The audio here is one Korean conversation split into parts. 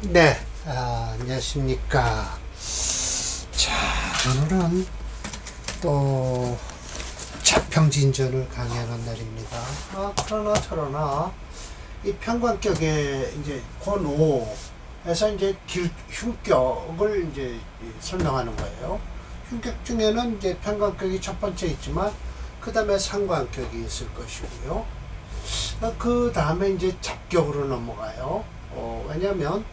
네, 안녕하십니까. 자, 오늘은 또 자평진전을 강의하는 날입니다. 그러나 저러나 이 평관격의 이제 권5에서 이제 흉격을 이제 설명하는 거예요. 흉격 중에는 이제 평관격이 첫 번째 있지만 그 다음에 상관격이 있을 것이고요. 그 다음에 이제 잡격으로 넘어가요. 왜냐하면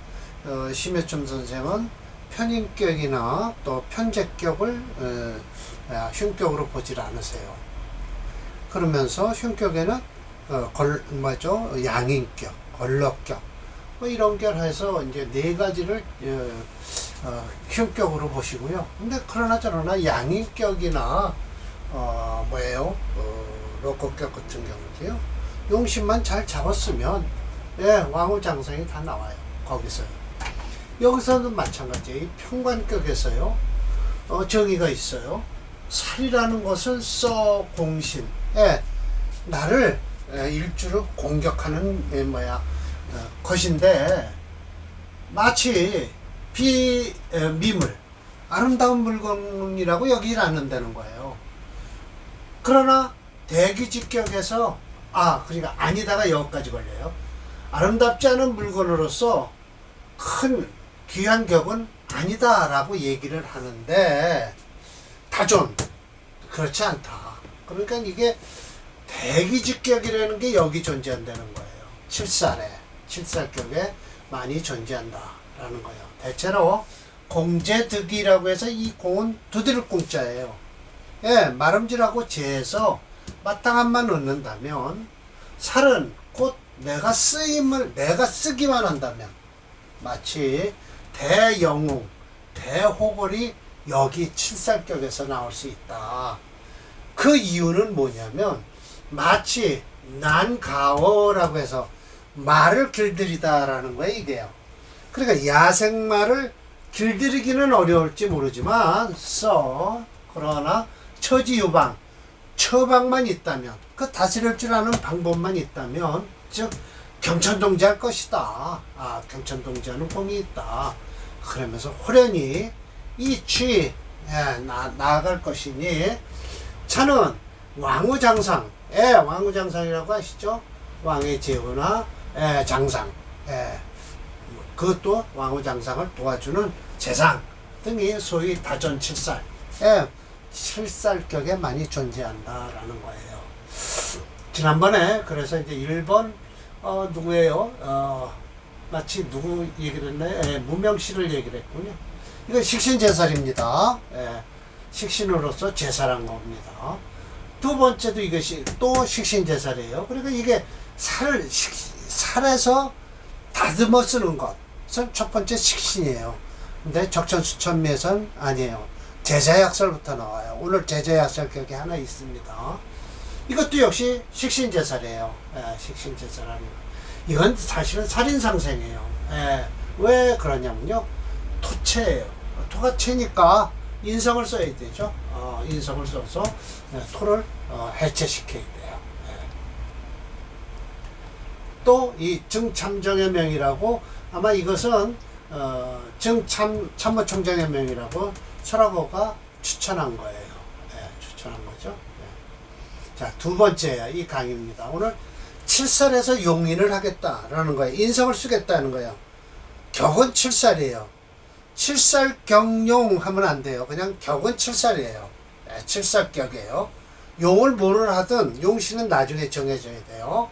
심해점 선생은 편인격이나 또 편제격을 흉격으로 보질 않으세요. 그러면서 흉격에는 양인격, 걸럭격 뭐 이런 결해서 이제 네 가지를 흉격으로 보시고요. 근데 그러나 저러나 양인격이나 로커격 같은 경우도요. 용심만 잘 잡았으면 왕후장성이 다 나와요. 거기서요. 여기서는 마찬가지예요. 평관격에서요. 정의가 있어요. 살이라는 것은 공신. 나를 일주로 공격하는 것인데 마치 미물 아름다운 물건이라고 여기질 않는다는 거예요. 그러나 대기직격에서 그러니까 아니다가 여기까지 걸려요. 아름답지 않은 물건으로서 큰 귀한 격은 아니다라고 얘기를 하는데 다존 그렇지 않다. 그러니까 이게 대기직격이라는 게 여기 존재한다는 거예요. 칠살격에 많이 존재한다라는 거예요. 대체로 공제득이라고 해서 이 공은 두드릴 공자예요. 마름질하고 재해서 마땅한만 넣는다면 살은 곧 내가 쓰기만 한다면 마치 대영웅, 대호걸이 여기 칠살격에서 나올 수 있다. 그 이유는 뭐냐면 마치 난가어라고 해서 말을 길들이다라는 거예요. 이게요. 그러니까 야생말을 길들이기는 어려울지 모르지만 그러나 처지유방 처방만 있다면 그 다스릴 줄 아는 방법만 있다면 즉 경천동지할 것이다. 경천동지하는 공이 있다. 그러면서 호련히 이 나아갈 것이니 차는 왕후장상 왕후장상이라고 아시죠? 왕의 제후나 장상 그것도 왕후장상을 도와주는 재상 등이 소위 다전칠살 칠살격에 많이 존재한다라는 거예요. 지난번에 그래서 이제 1번 누구예요? 마치 누구 얘기를 했나요? 무명씨를 얘기를 했군요. 이거 식신제살입니다. 식신으로서 제살한 겁니다. 두 번째도 이것이 또 식신제살이에요. 그러니까 이게 살에서 다듬어 쓰는 것은 첫 번째 식신이에요. 근데 적천수천미에선 아니에요. 제자약설부터 나와요. 오늘 제자약설격이 하나 있습니다. 이것도 역시 식신제살이에요. 식신제살하는 거. 이건 사실은 살인상생이에요. 왜 그러냐면요. 토체예요. 토가 체니까 인성을 써야 되죠. 인성을 써서 토를 해체시켜야 돼요. 또 이 증참정의 명이라고 아마 이것은 참모총장의 명이라고 설화고가 추천한 거예요. 추천한 거죠. 자, 두 번째 이 강의입니다. 오늘 칠살에서 용인을 하겠다라는 거예요. 인성을 쓰겠다는 거예요. 격은 칠살이에요. 칠살 경용 하면 안 돼요. 그냥 격은 칠살이에요. 칠살격이에요. 용을 뭐를 하든 용신은 나중에 정해져야 돼요.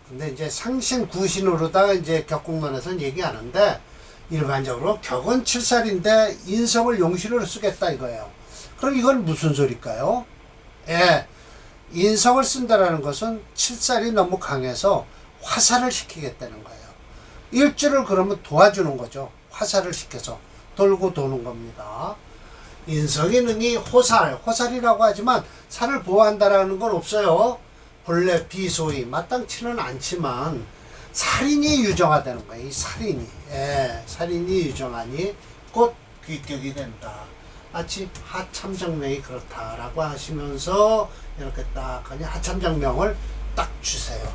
근데 이제 상신 구신으로다가 이제 격국론에서는 얘기하는데 일반적으로 격은 칠살인데 인성을 용신으로 쓰겠다 이거예요. 그럼 이건 무슨 소리일까요? 인성을 쓴다라는 것은 칠살이 너무 강해서 화살을 시키겠다는 거예요. 일주를 그러면 도와주는 거죠. 화살을 시켜서 돌고 도는 겁니다. 인성의 능이 호살이라고 하지만 살을 보호한다라는 건 없어요. 본래 비소위 마땅치는 않지만 살인이 유정하다는 거예요. 이 살인이 유정하니 곧 귀격이 된다. 마치 하참정명이 그렇다라고 하시면서 이렇게 딱 그냥 하참정명을 딱 주세요.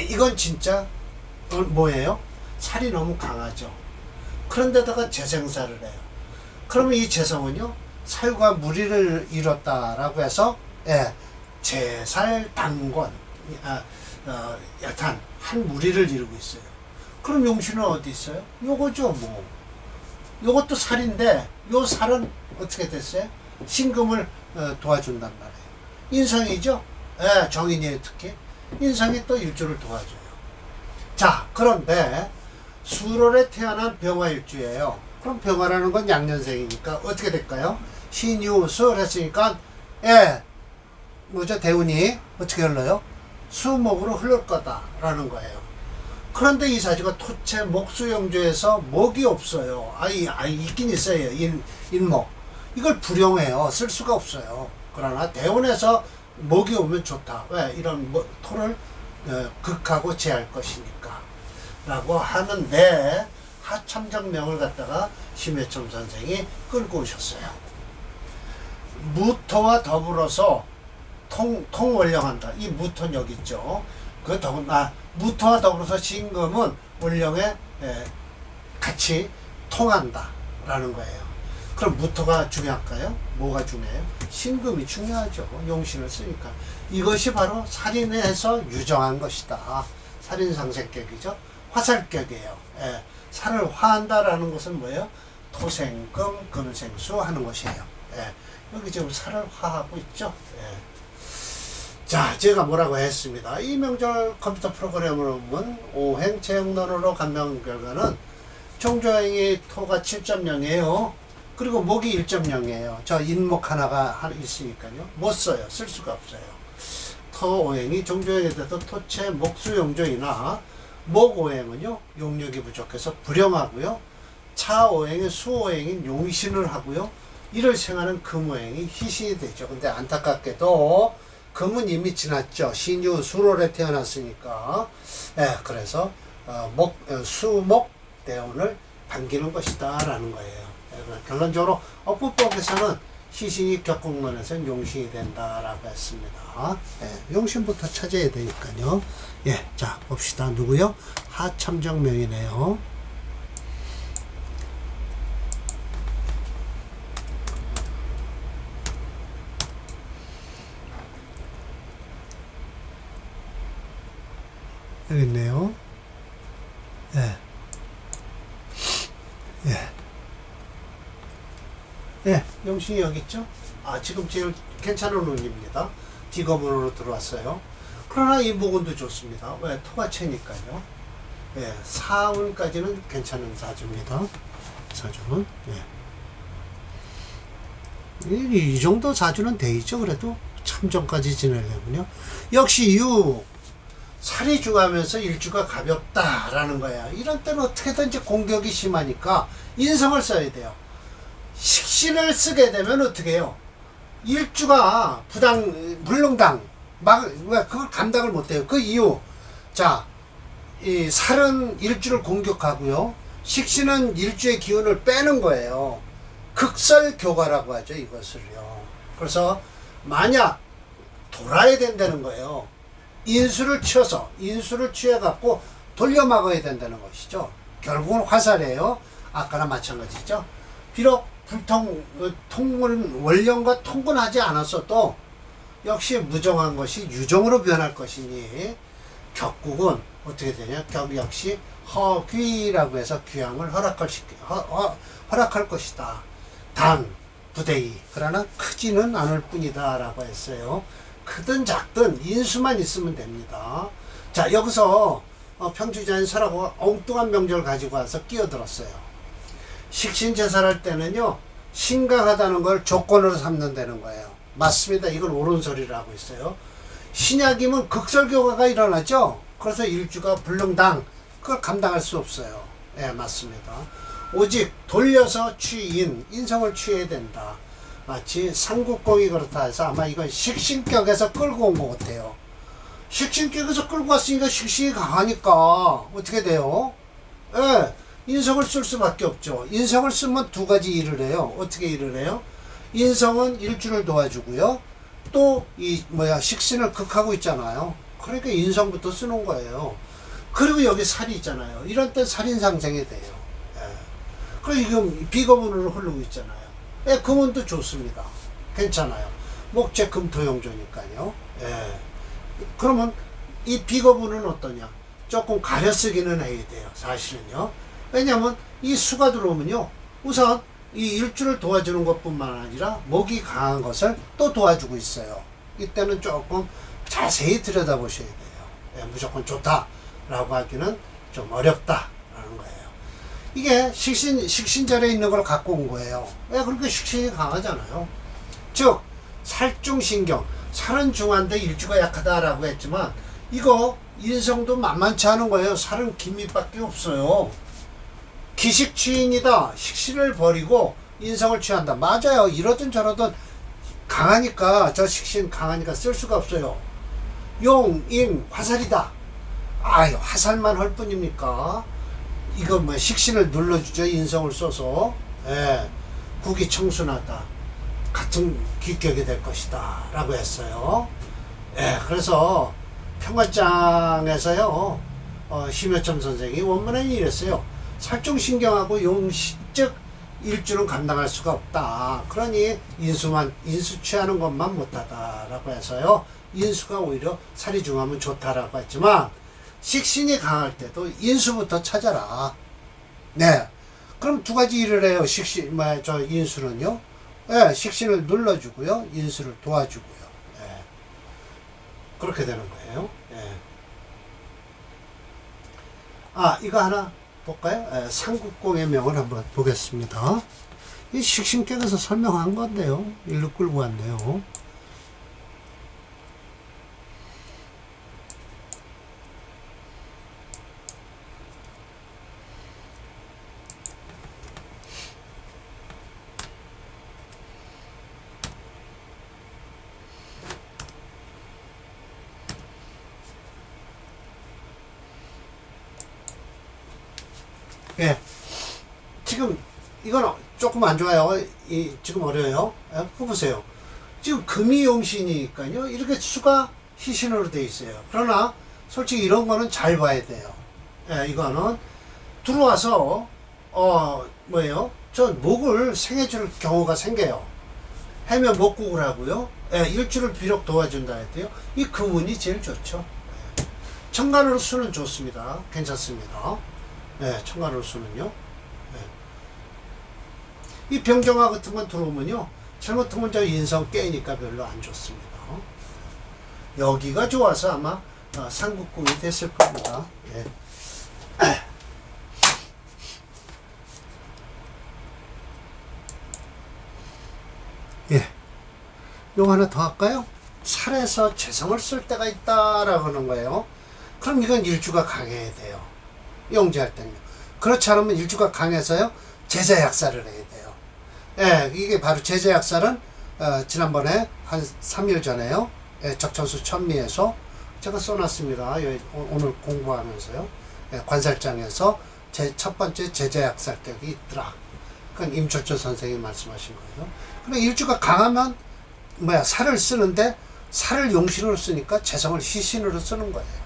이건 진짜 뭐예요? 살이 너무 강하죠. 그런데다가 재생살을 해요. 그러면 이 재성은요, 살과 무리를 이뤘다라고 해서, 예, 재살당권, 여탄, 한 무리를 이루고 있어요. 그럼 용신은 어디 있어요? 요거죠, 뭐. 요것도 살인데, 요 살은 어떻게 됐어요? 신금을 도와준단 말이에요. 인성이죠? 예, 정인이에요, 특히. 인성이 또 일주를 도와줘요. 자, 그런데, 수월에 태어난 병화일주예요. 그럼 병화라는 건 양년생이니까 어떻게 될까요? 신유수월 했으니까, 예, 뭐죠? 대운이 어떻게 흘러요? 수목으로 흐를 거다라는 거예요. 그런데 이 사주가 토체 목수영조에서 목이 없어요. 있긴 있어요. 인목. 이걸 불용해요. 쓸 수가 없어요. 그러나 대운에서 목이 오면 좋다. 왜? 이런 토를 극하고 제할 것이니까. 라고 하는데, 하참정명을 갖다가 심해첨 선생이 끌고 오셨어요. 무토와 더불어서 통월령한다. 이 무토는 여기 있죠. 무토와 더불어서 신금은 월령에 같이 통한다. 라는 거예요. 그럼 무토가 중요할까요? 뭐가 중요해요? 신금이 중요하죠. 용신을 쓰니까. 이것이 바로 살인해서 유정한 것이다. 살인상생격이죠. 화살격이에요. 예. 살을 화한다라는 것은 뭐예요? 토생금, 금생수 하는 것이에요. 예. 여기 지금 살을 화하고 있죠. 예. 자, 제가 뭐라고 했습니다. 이 명절 컴퓨터 프로그램으로 보면 오행 체형론으로 간명 결과는 종조행이 토가 7.0이에요. 그리고 목이 1.0이에요. 저 인목 하나가 있으니까요. 못 써요. 쓸 수가 없어요. 토오행이 종조행에 대해서 토체 목수용조이나 목오행은요, 용력이 부족해서 불용하고요. 차오행은 수오행인 용신을 하고요. 이를 생하는 금오행이 희신이 되죠. 근데 안타깝게도 금은 이미 지났죠. 신유 수월에 태어났으니까. 예, 그래서 수목 대운을 반기는 것이다 라는 거예요. 예, 결론적으로 업부법에서는 희신이 격국론에서는 용신이 된다라고 했습니다. 예, 용신부터 찾아야 되니까요. 예, 자 봅시다. 누구요? 하참정명이네요. 여기 있네요. 예. 예. 예, 용신이 여기 있죠? 지금 제일 괜찮은 운입니다. 디거문으로 들어왔어요. 그러나 이 목운도 좋습니다. 왜? 토가체니까요. 예, 사운까지는 괜찮은 사주입니다. 사주는. 예. 이 정도 사주는 돼 있죠. 그래도 참전까지 지내려면요. 역시 살이 중하면서 일주가 가볍다라는 거야. 이런 때는 어떻게든지 공격이 심하니까 인성을 써야 돼요. 식신을 쓰게 되면 어떻게 해요? 일주가 물렁당 왜 그걸 감당을 못해요. 그 이유, 자, 이 살은 일주를 공격하고요, 식신은 일주의 기운을 빼는 거예요. 극설교과라고 하죠, 이것을요. 그래서 만약 돌아야 된다는 거예요. 인수를 취해 갖고 돌려 막아야 된다는 것이죠. 결국은 화살이에요. 아까랑 마찬가지죠. 비록 통은 원령과 통근하지 않았어도 역시 무정한 것이 유정으로 변할 것이니 격국은 어떻게 되냐? 역시 허귀라고 해서 귀향을 허락할 것이다. 단 부대이, 그러나 크지는 않을 뿐이다 라고 했어요. 크든 작든 인수만 있으면 됩니다. 자, 여기서 평주자인 설하고 엉뚱한 명절 가지고 와서 끼어들었어요. 식신제사할 때는요, 심각하다는 걸 조건으로 삼는다는 거예요. 맞습니다. 이건 옳은 소리를 하고 있어요. 신약이면 극설교화가 일어나죠. 그래서 일주가 불능당, 그걸 감당할 수 없어요. 예, 맞습니다. 오직 돌려서 인성을 취해야 된다. 마치 삼국공이 그렇다 해서 아마 이건 식신격에서 끌고 온 것 같아요. 식신격에서 끌고 왔으니까 식신이 강하니까 어떻게 돼요? 예, 인성을 쓸 수밖에 없죠. 인성을 쓰면 두 가지 일을 해요. 어떻게 일을 해요? 인성은 일주를 도와주고요. 또 식신을 극하고 있잖아요. 그러니까 인성부터 쓰는 거예요. 그리고 여기 살이 있잖아요. 이런 때 살인상생이 돼요. 예. 그리고 지금 비거문으로 흐르고 있잖아요. 예, 금운도 좋습니다. 괜찮아요. 목재 금토용조니까요. 예. 그러면 이 비거문은 어떠냐? 조금 가려쓰기는 해야 돼요. 사실은요. 왜냐하면 이 수가 들어오면요. 우선 이 일주를 도와주는 것뿐만 아니라 목이 강한 것을 또 도와주고 있어요. 이때는 조금 자세히 들여다보셔야 돼요. 예, 무조건 좋다라고 하기는 좀 어렵다라는 거예요. 이게 식신절에 있는 걸 갖고 온 거예요. 왜 그렇게 식신이 강하잖아요. 즉 살중신경, 살은 중한데 일주가 약하다라고 했지만 이거 인성도 만만치 않은 거예요. 살은 기미밖에 없어요. 기식취인이다. 식신을 버리고 인성을 취한다. 맞아요. 이러든 저러든 강하니까, 저 식신 강하니까 쓸 수가 없어요. 용, 임, 화살이다. 화살만 할 뿐입니까? 이거 뭐 식신을 눌러주죠. 인성을 써서. 예, 국이 청순하다. 같은 기격이 될 것이다. 라고 했어요. 예, 그래서 평가장에서요, 심여점 선생이 원문에 이랬어요. 살중신경하고 용시적 일주는 감당할 수가 없다. 그러니 인수 취하는 것만 못하다라고 해서요. 인수가 오히려 살이 중하면 좋다라고 했지만 식신이 강할 때도 인수부터 찾아라. 네. 그럼 두 가지 일을 해요. 인수는요. 네, 식신을 눌러주고요. 인수를 도와주고요. 네. 그렇게 되는 거예요. 네. 이거 하나 볼까요? 삼국공의 명을 한번 보겠습니다. 이 식신격에서 설명한 건데요. 일로 끌고 왔네요. 예. 지금 이건 조금 안 좋아요. 지금 어려요. 보세요. 지금 금이 용신이니까요. 이렇게 수가 희신으로 돼 있어요. 그러나 솔직히 이런 거는 잘 봐야 돼요. 예, 이거는 들어와서 뭐예요? 저 목을 생해줄 경우가 생겨요. 해면 목국을 하고요. 예, 일주를 비록 도와준다 해도요. 이 금운이 제일 좋죠. 예. 천간으로 수는 좋습니다. 괜찮습니다. 네, 청간호수는요. 네. 이 병정화 같은 건 들어오면요. 잘못하면 저 인성 깨니까 별로 안 좋습니다. 여기가 좋아서 아마 삼국궁이 됐을 겁니다. 예. 예. 요거 하나 더 할까요? 살에서 재성을 쓸 때가 있다라고 하는 거예요. 그럼 이건 일주가 강해야 돼요. 용지할 때는요. 그렇지 않으면 일주가 강해서요. 제자약살을 해야 돼요. 예, 이게 바로 제자약살은 지난번에 한 3일 전에요. 예, 적천수 천미에서 제가 써놨습니다. 오늘 공부하면서요. 예, 관살장에서 첫 번째 제자약살격이 있더라. 그건 임철조 선생님이 말씀하신 거예요. 그럼 일주가 강하면 살을 쓰는데 살을 용신으로 쓰니까 재성을 희신으로 쓰는 거예요.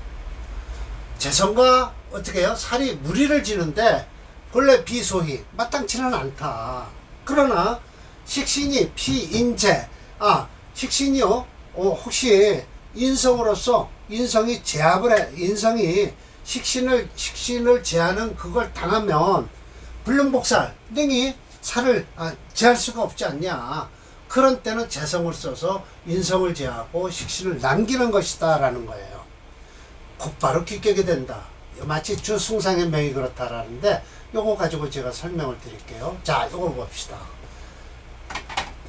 재성과 어떻게 해요? 살이 무리를 지는데 본래 비소희 마땅치는 않다. 그러나 식신이 피인재 식신이요 혹시 인성으로서 인성이 제압을 해 인성이 식신을 제하는 그걸 당하면 불륜복살 등이 살을 제할 수가 없지 않냐. 그런 때는 재성을 써서 인성을 제하고 식신을 남기는 것이다 라는 거예요. 곧바로 기격이 된다. 마치 주승상의 명이 그렇다라는데 요거 가지고 제가 설명을 드릴게요. 자, 요걸 봅시다.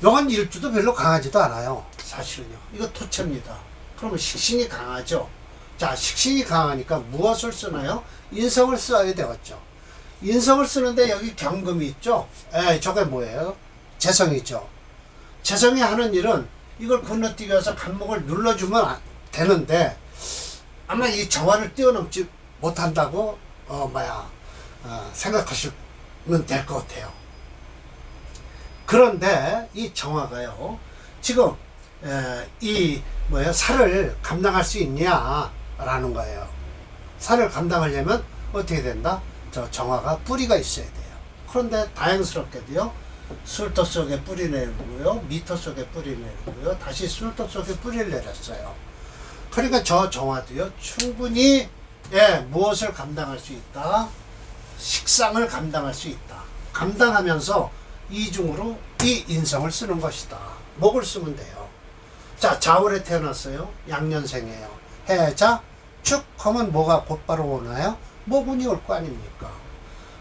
요건 일주도 별로 강하지도 않아요. 사실은요. 이거 토체입니다. 그러면 식신이 강하죠. 자, 식신이 강하니까 무엇을 쓰나요? 인성을 써야 되겠죠. 인성을 쓰는데 여기 경금이 있죠. 저게 뭐예요? 재성이죠. 재성이 하는 일은 이걸 건너뛰기 위해서 간목을 눌러주면 되는데 아마 이 정화를 뛰어넘지 못한다고 생각하시면 될 것 같아요. 그런데 이 정화가요 지금 살을 감당할 수 있냐라는 거예요. 살을 감당하려면 어떻게 된다? 저 정화가 뿌리가 있어야 돼요. 그런데 다행스럽게도요, 술도 속에 뿌리 내리고요, 미터 속에 뿌리 내리고요, 다시 술도 속에 뿌리를 내렸어요. 그러니까 저 정화도요, 충분히 무엇을 감당할 수 있다? 식상을 감당할 수 있다. 감당하면서 이중으로 이 인성을 쓰는 것이다. 목을 쓰면 돼요. 자, 자월에 태어났어요. 양년생이에요. 해자 축 하면 뭐가 곧바로 오나요? 모군이 올 거 아닙니까?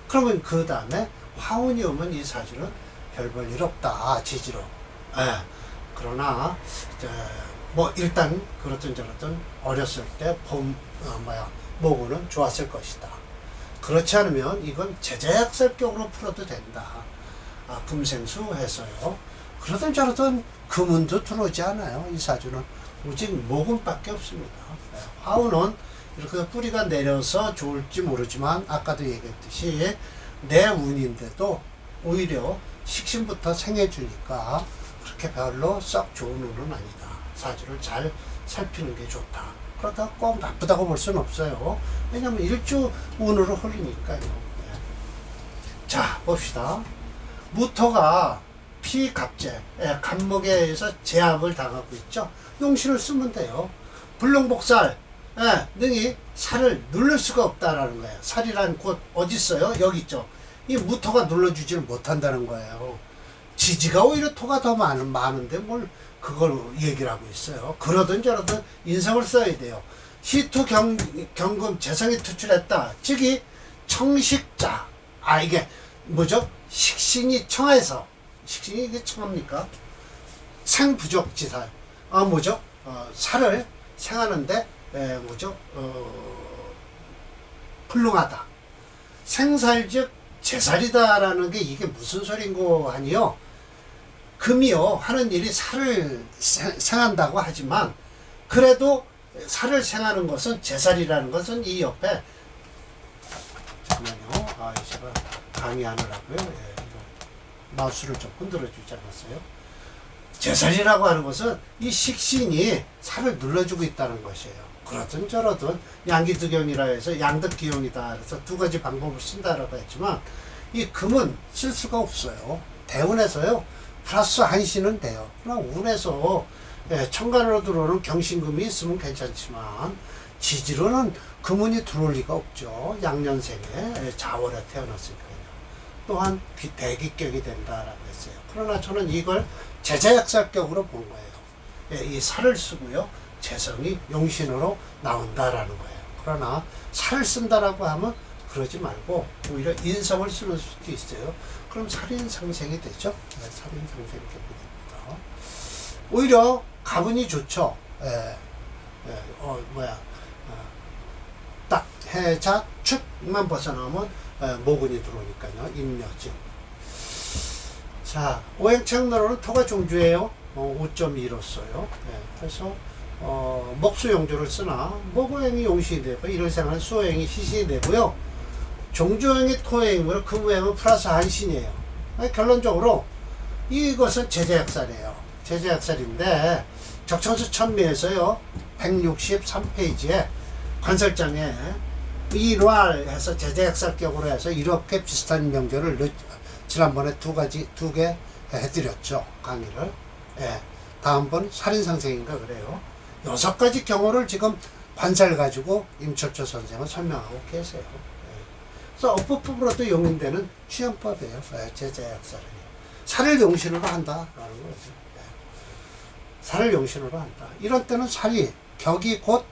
그러면 그 다음에 화운이 오면 이 사주는 별 볼 일 없다. 지지로. 그러나 뭐 일단 그렇든 저렇든 어렸을 때 모군은 좋았을 것이다. 그렇지 않으면 이건 제자약살격으로 풀어도 된다. 금생수 해서요. 그러든 저러든 금운도 들어오지 않아요. 이 사주는 오직 모금밖에 없습니다. 화운은 이렇게 뿌리가 내려서 좋을지 모르지만 아까도 얘기했듯이 내 운인데도 오히려 식신부터 생해주니까 그렇게 별로 썩 좋은 운은 아니다. 사주를 잘 살피는 게 좋다. 그렇다고 꼭 나쁘다고 볼 수는 없어요. 왜냐면 일주 운으로 흘리니까요. 자, 봅시다. 무토가 피갑제, 간목에 의해서 제압을 당하고 있죠. 용신을 쓰면 돼요. 불능복살, 능히 살을 누를 수가 없다라는 거예요. 살이란 곳 어디 있어요? 여기 있죠. 이 무토가 눌러주지를 못한다는 거예요. 지지가 오히려 토가 더 많은데 뭘 그걸 얘기를 하고 있어요. 그러든 저러든 인성을 써야 돼요. 희투 경금 재성이 투출했다. 즉이 청식자. 이게 뭐죠? 식신이 청해서, 식신이 이게 청합니까? 생부족지살. 뭐죠? 살을 생하는데 뭐죠? 불능하다. 생살즉 제살이다라는 게 이게 무슨 소린고 하니요. 금이요 하는 일이 살을 생한다고 하지만 그래도 살을 생하는 것은 제살이라는 것은 이 옆에 잠깐만요. 제가 강의하느라고요. 마우스를 좀 흔들어 주지 않았어요. 제살이라고 하는 것은 이 식신이 살을 눌러주고 있다는 것이에요. 그러든 저러든 양기득용이라 해서 양득기용이다. 그래서 두 가지 방법을 쓴다라고 했지만 이 금은 쓸 수가 없어요. 대운에서요. 플러스 한신은 돼요. 그러나 운에서 천간으로 들어오는 경신금이 있으면 괜찮지만 지지로는 금운이 들어올 리가 없죠. 양년생에 자월에 태어났으니까요. 또한 대기격이 된다라고 했어요. 그러나 저는 이걸 제자약살격으로 본 거예요. 이 살을 쓰고요. 재성이 용신으로 나온다라는 거예요. 그러나 살을 쓴다라고 하면 그러지 말고 오히려 인성을 쓰는 수도 있어요. 그럼 살인상생이 되죠. 살인상생이 됩니다. 오히려 가분이 좋죠. 딱 해자 축만 벗어나면 모근이 들어오니까요. 임묘진. 자, 오행책로는 토가 종주예요. 5.2로써요. 그래서 목수용주를 쓰나 목오행이 용신이 되고 일월생활은 수오행이 희신이 되고요. 종주행이 토행이므로 금오행은 플러스 한신이에요. 결론적으로 이것은 제자약살이에요. 제자약살인데 적천수 천미에서요 163페이지에 관설장에 일활해서 제자약살격으로 해서 이렇게 비슷한 명제를 지난번에 두 개 해드렸죠. 강의를. 다음번 살인상생인가 그래요. 6가지 경우를 지금 관살 가지고 임철조 선생은 설명하고 계세요. 그래서 어법법으로도 용인되는 취향법이에요. 제자약살은요. 살을 용신으로 한다라는 거죠. 살을 용신으로 한다. 이런 때는 살이 격이 곧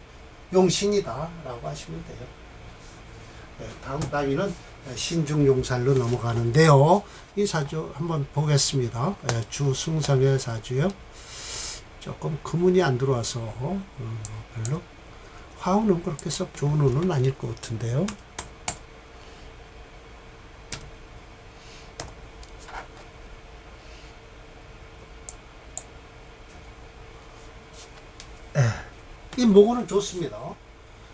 용신이다라고 하시면 돼요. 다음 강의는 신중용살로 넘어가는데요. 이 사주 한번 보겠습니다. 주승성의 사주요. 조금 금운이 안 들어와서 별로 화운은 그렇게 썩 좋은 운은 아닐 것 같은데요. 이 모고는 좋습니다.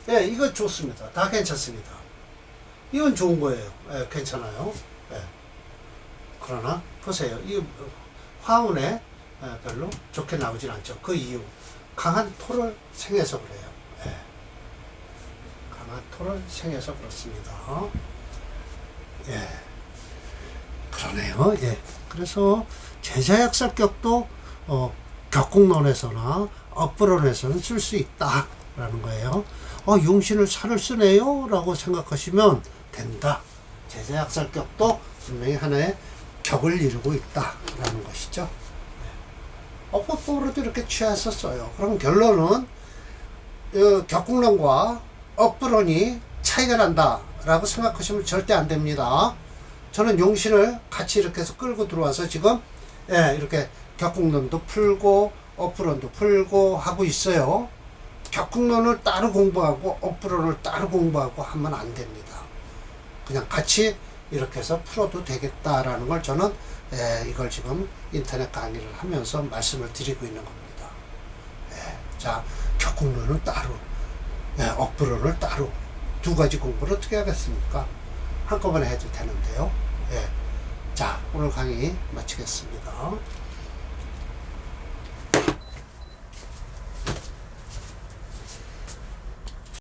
이거 좋습니다. 다 괜찮습니다. 이건 좋은 거예요. 괜찮아요. 그러나 보세요. 이 화운에 별로 좋게 나오진 않죠. 그 이유 강한 토를 생해서 그래요. 강한 토를 생해서 그렇습니다. 예. 그러네요. 예. 그래서 제자약살격도 격국론에서나 업부론에서는 쓸 수 있다라는 거예요. 용신을 살을 쓰네요 라고 생각하시면 된다. 제자약살격도 분명히 하나의 격을 이루고 있다라는 것이죠. 업법으로도 이렇게 취했었어요. 그럼 결론은 격국론과 업부론이 차이가 난다라고 생각하시면 절대 안 됩니다. 저는 용신을 같이 이렇게 해서 끌고 들어와서 지금 이렇게 격국론도 풀고 업부론도 풀고 하고 있어요. 격국론을 따로 공부하고 업부론을 따로 공부하고 하면 안 됩니다. 그냥 같이 이렇게 해서 풀어도 되겠다라는 걸 저는 이걸 지금 인터넷 강의를 하면서 말씀을 드리고 있는 겁니다. 자, 격국론은 따로, 업부론을 따로 두 가지 공부를 어떻게 하겠습니까? 한꺼번에 해도 되는데요. 자, 오늘 강의 마치겠습니다.